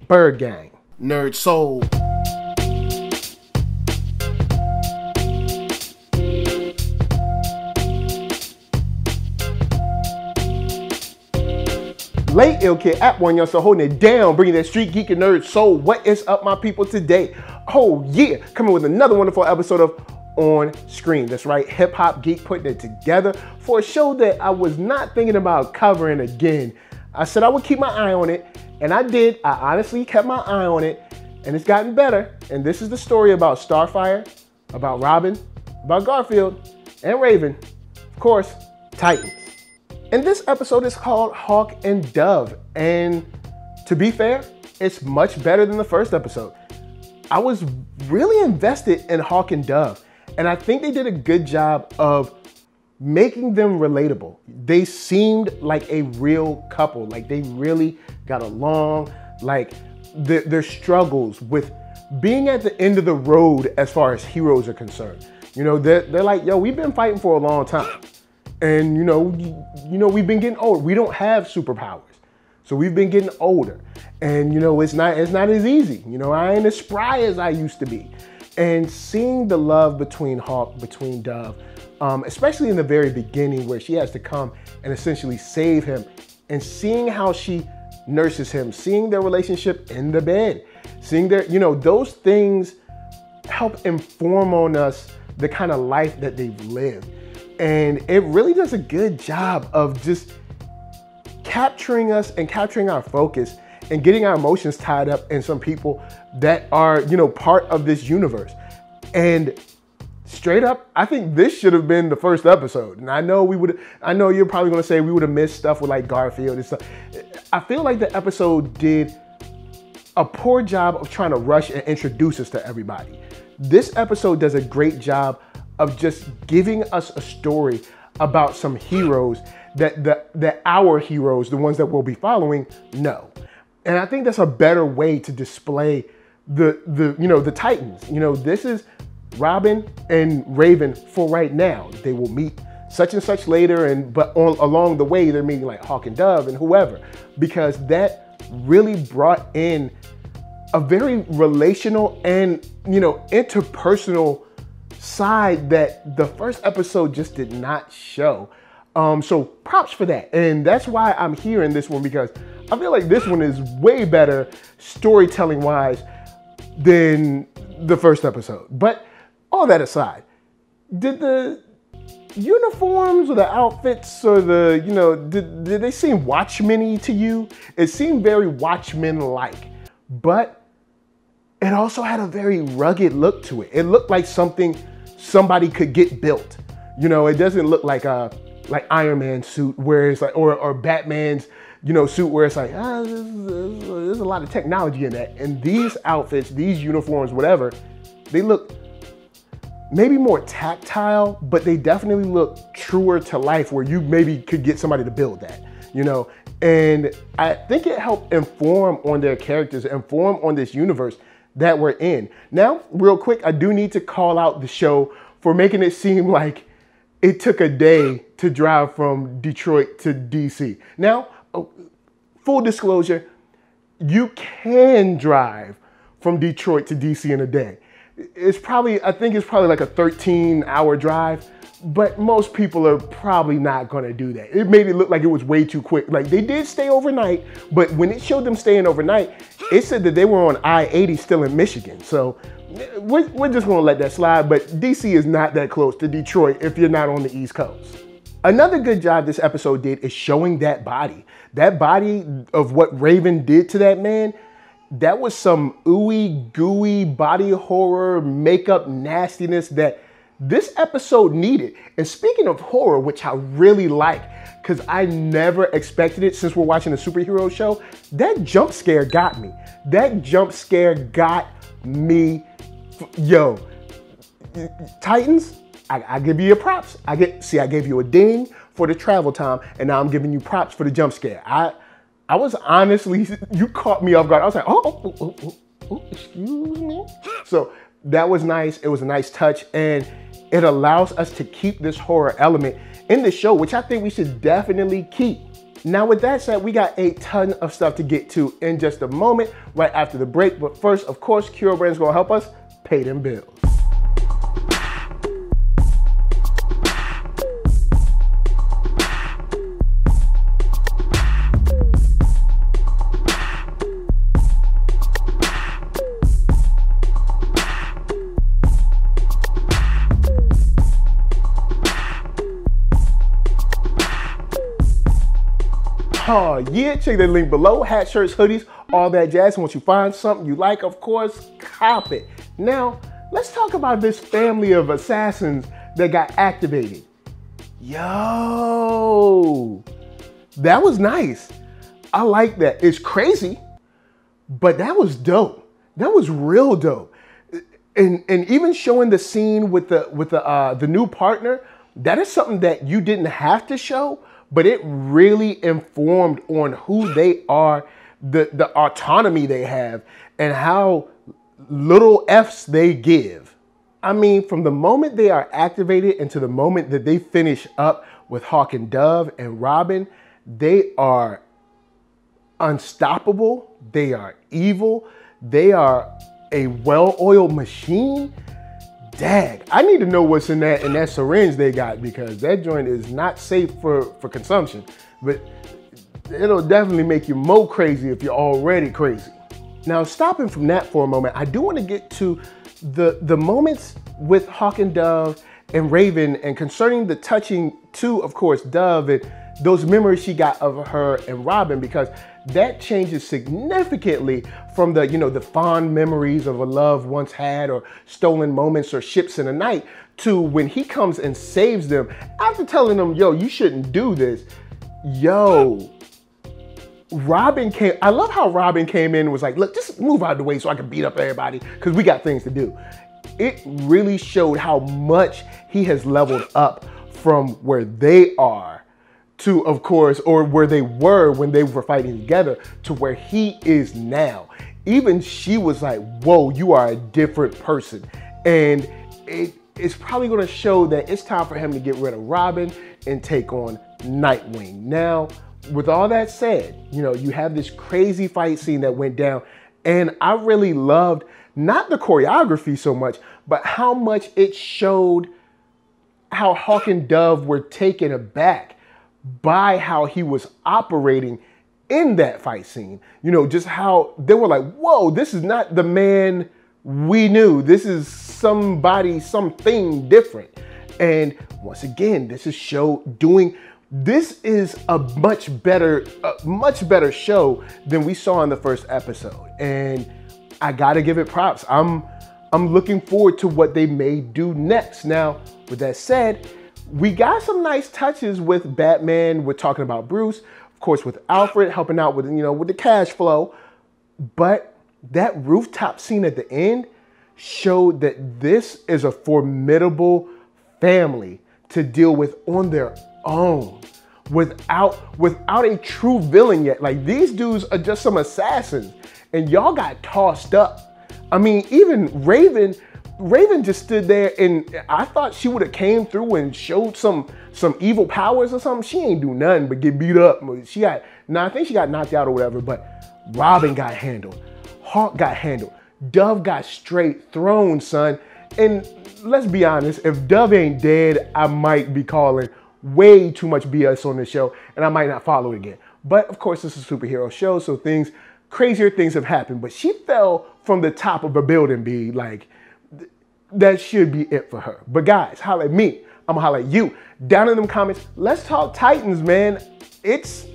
Bird Gang. NERDSoul. Late Ill Kid at OneYoungsta holding it down, bringing that street geek and nerd soul. What is up, my people, today? Oh yeah, coming with another wonderful episode of On Screen. That's right, hip hop geek putting it together for a show that I was not thinking about covering again. I said I would keep my eye on it, and I did. I honestly kept my eye on it, and it's gotten better. And this is the story about Starfire, about Robin, about Garfield, and Raven, of course, Titans. And this episode is called Hawk and Dove. And to be fair, it's much better than the first episode. I was really invested in Hawk and Dove. And I think they did a good job of making them relatable. They seemed like a real couple. Like they really got along. Like their struggles with being at the end of the road as far as heroes are concerned. You know, they're like, yo, we've been fighting for a long time. And you know, we've been getting older. We don't have superpowers, so we've been getting older. And you know, it's not as easy. You know, I ain't as spry as I used to be. And seeing the love between Dove, especially in the very beginning where she has to come and essentially save him, and seeing how she nurses him, seeing their relationship in the bed, seeing their, you know, those things help inform on us the kind of life that they've lived. And it really does a good job of just capturing us and capturing our focus and getting our emotions tied up in some people that are, you know, part of this universe. And straight up, I think this should have been the first episode. And I know you're probably gonna say we would have missed stuff with like Garfield and stuff. I feel like the episode did a poor job of trying to rush and introduce us to everybody. This episode does a great job of just giving us a story about some heroes that our heroes, the ones that we'll be following, know. And I think that's a better way to display the Titans. You know, this is Robin and Raven for right now. They will meet such and such later, but along the way they're meeting like Hawk and Dove and whoever, because that really brought in a very relational and, you know, interpersonal side that the first episode just did not show. So props for that. And that's why I'm here in this one, because I feel like this one is way better storytelling wise than the first episode. But all that aside, did the uniforms or the outfits or the, you know, did they seem Watchmen-y to you? It seemed very Watchmen-like, but it also had a very rugged look to it. It looked like something somebody could get built. You know, it doesn't look like Iron Man's suit where it's like, or Batman's, you know, suit where it's like, there's a lot of technology in that. And these outfits, these uniforms, whatever, they look maybe more tactile, but they definitely look truer to life where you maybe could get somebody to build that, you know? And I think it helped inform on their characters, inform on this universe that we're in. Now, real quick, I do need to call out the show for making it seem like it took a day to drive from Detroit to DC. Now, full disclosure, you can drive from Detroit to DC in a day. I think it's probably like a 13-hour drive, but most people are probably not gonna do that. It made it look like it was way too quick. Like they did stay overnight, but when it showed them staying overnight, it said that they were on I-80 still in Michigan. So we're just gonna let that slide, but DC is not that close to Detroit if you're not on the East Coast. Another good job this episode did is showing that body of what Raven did to that man. That was some ooey gooey body horror, makeup nastiness that this episode needed. And speaking of horror, which I really like, because I never expected it since we're watching a superhero show, that jump scare got me. That jump scare got me. Yo, Titans, I give you your props. I gave you a ding for the travel time, and now I'm giving you props for the jump scare. I was honestly, you caught me off guard. I was like, oh, excuse me. So that was nice. It was a nice touch, and it allows us to keep this horror element in the show, which I think we should definitely keep. Now with that said, we got a ton of stuff to get to in just a moment, right after the break. But first, of course, KURO Brand is gonna help us pay them bills. Oh yeah, check that link below. Hats, shirts, hoodies, all that jazz. And once you find something you like, of course, cop it. Now, let's talk about this family of assassins that got activated. Yo, that was nice. I like that. It's crazy, but that was dope. That was real dope. And even showing the scene with the new partner, that is something that you didn't have to show, but it really informed on who they are, the autonomy they have, and how little F's they give. I mean, from the moment they are activated into the moment that they finish up with Hawk and Dove and Robin, they are unstoppable, they are evil, they are a well-oiled machine. Dag, I need to know what's in that syringe they got, because that joint is not safe for consumption, but it'll definitely make you more crazy if you're already crazy. Now, stopping from that for a moment, I do want to get to the moments with Hawk and Dove and Raven, and concerning the touching to, of course, Dove and those memories she got of her and Robin, because that changes significantly from the, the fond memories of a love once had, or stolen moments, or ships in the night, to when he comes and saves them after telling them, yo, you shouldn't do this. Yo, Robin came, I love how Robin came in and was like, look, just move out of the way so I can beat up everybody, because we got things to do. It really showed how much he has leveled up from where they are to, of course, or where they were when they were fighting together, to where he is now. Even she was like, whoa, you are a different person. And it's probably gonna show that it's time for him to get rid of Robin and take on Nightwing. Now, with all that said, you have this crazy fight scene that went down, and I really loved not the choreography so much, but how much it showed how Hawk and Dove were taken aback by how he was operating in that fight scene. Just how they were like, whoa, this is not the man we knew. This is somebody, something different. And once again, this is this is a much better show than we saw in the first episode. And I gotta give it props. I'm looking forward to what they may do next. Now, with that said, we got some nice touches with Batman. We're talking about Bruce, of course, with Alfred helping out with, with the cash flow. But that rooftop scene at the end showed that this is a formidable family to deal with on their own, without a true villain yet. Like, these dudes are just some assassins, and y'all got tossed up. I mean, even Raven just stood there, and I thought she would have came through and showed some evil powers or something. She ain't do nothing but get beat up. I think she got knocked out or whatever, but Robin got handled. Hawk got handled. Dove got straight thrown, son. And let's be honest, if Dove ain't dead, I might be calling way too much BS on this show, and I might not follow it again. But of course, this is a superhero show, so crazier things have happened. But she fell from the top of a building, B. Like, that should be it for her. But guys, holla at me. I'm gonna holla at you. Down in them comments, let's talk Titans, man. It's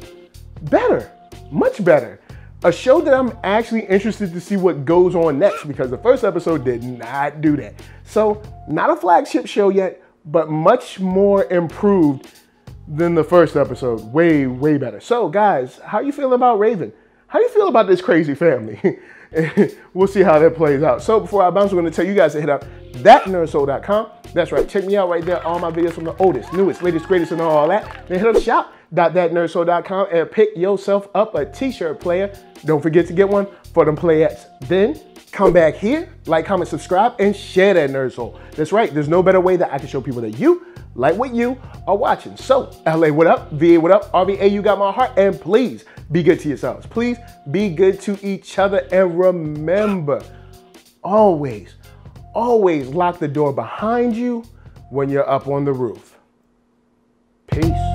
better, much better. A show that I'm actually interested to see what goes on next, because the first episode did not do that. So, not a flagship show yet, but much more improved than the first episode. Way, way better. So guys, how you feeling about Raven? How you feel about this crazy family? We'll see how that plays out. So before I bounce, I'm going to tell you guys to hit up ThatNERDSoul.com. That's right. Check me out right there. All my videos from the oldest, newest, latest, greatest, and all that. Then hit up shop.ThatNERDSoul.com and pick yourself up a t-shirt player. Don't forget to get one for them playettes. Then come back here, like, comment, subscribe, and share that nerd soul. That's right. There's no better way that I can show people that you like what you are watching. So LA, what up? VA, what up? RVA, you got my heart. And please be good to yourselves. Please be good to each other. And remember, always lock the door behind you when you're up on the roof. Peace.